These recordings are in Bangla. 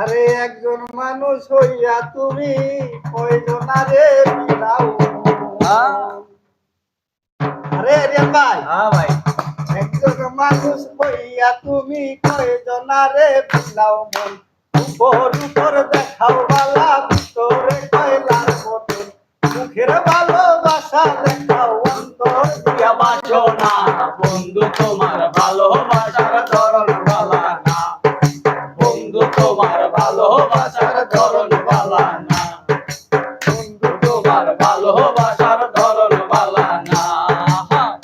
আরে একজন মানুষ হইয়া তুমি কয়জনারে বিলাও। আরে রিয়ান ভাই, হ্যাঁ ভাই, একজন মানুষ হইয়া তুমি কয়জনারে বিলাও মন। উপর উপর দেখাও বালা, ভিতরে কয়লার মতন। মুখের ভালোবাসা দেখাও, অন্তর দিয়া বাসো না। বন্ধু তোমার ভালোবাসার ধরন ভালা না, বন্ধু তোমার ভালোবাসার ধরন ভালা না, বন্ধু তোমার ভালোবাসার ধরন ভালা না,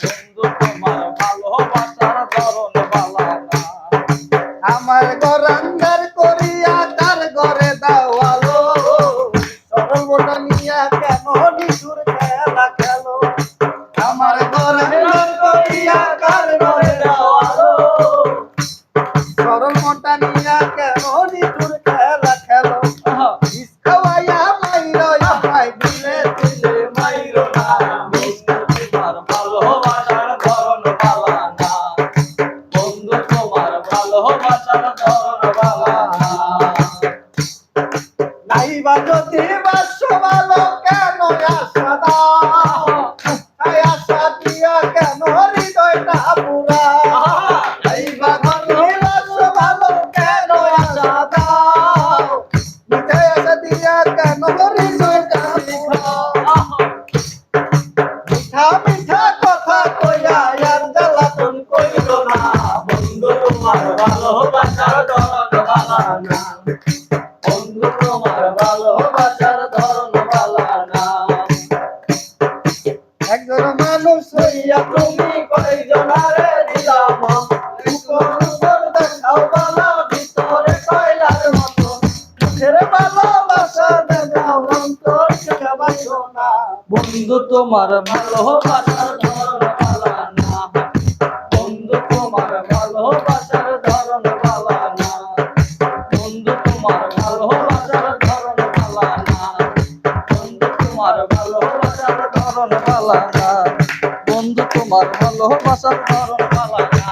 বন্ধু তোমার ভালোবাসার ধরন ভালা না। আমার ঘর আন্দার করিয়া তার ঘরে দাও আলো। সরলটা নিয়া কেন নিঠুর খেলা খেলো। আমার ঘর আন্দার করিয়া তার ঘরে দাও আলো। সরল মনটা নিয়া কেন নিঠুর খেলা খেলো। বিষ খাওয়াইয়া মাইরো আমায় দিলে দিলে মাইরো না। তোমার ভালোবাসার ধরন ভালা না, বন্ধু তোমার ভালোবাসার ধরন ভালা না। নাইবা যদি বাসো ভালো কেন আশা দাও। তাই আশা দিয়া কেন হৃদয়টা পুরা। নাইবা যদি বাসো ভালো কেন আশা দাও। মিঠাই আশা দিয়া কেন হৃদয়টা পুরা। মিঠা মিঠা কথা কইয়া আর জ্বালাতন কইরো না। বন্ধু তোমার ভালোবাসার ধরন ভালা না, বন্ধু তোমার ভালোবাসার ধরন ভালা না। একজন মানুষ হইয়া তুমি কয়জনারে দিলাম মন। উপর উপর দেখাও বালা, ভিতরে কয়লার মতন। মুখের ভালোবাসা দেখাও, অন্তর থেকে বাসো না। বন্ধু তোমার ভালোবাসার ধরন ভালা না, বন্ধু তোমার ভালোবাসার ধরন ভালা না, বন্ধু তোমার ভালোবাসার ধরন ভালা না, বন্ধু তোমার ভালোবাসার ধরন ভালা না, বন্ধু তোমার ভালোবাসার ধরন ভালা না।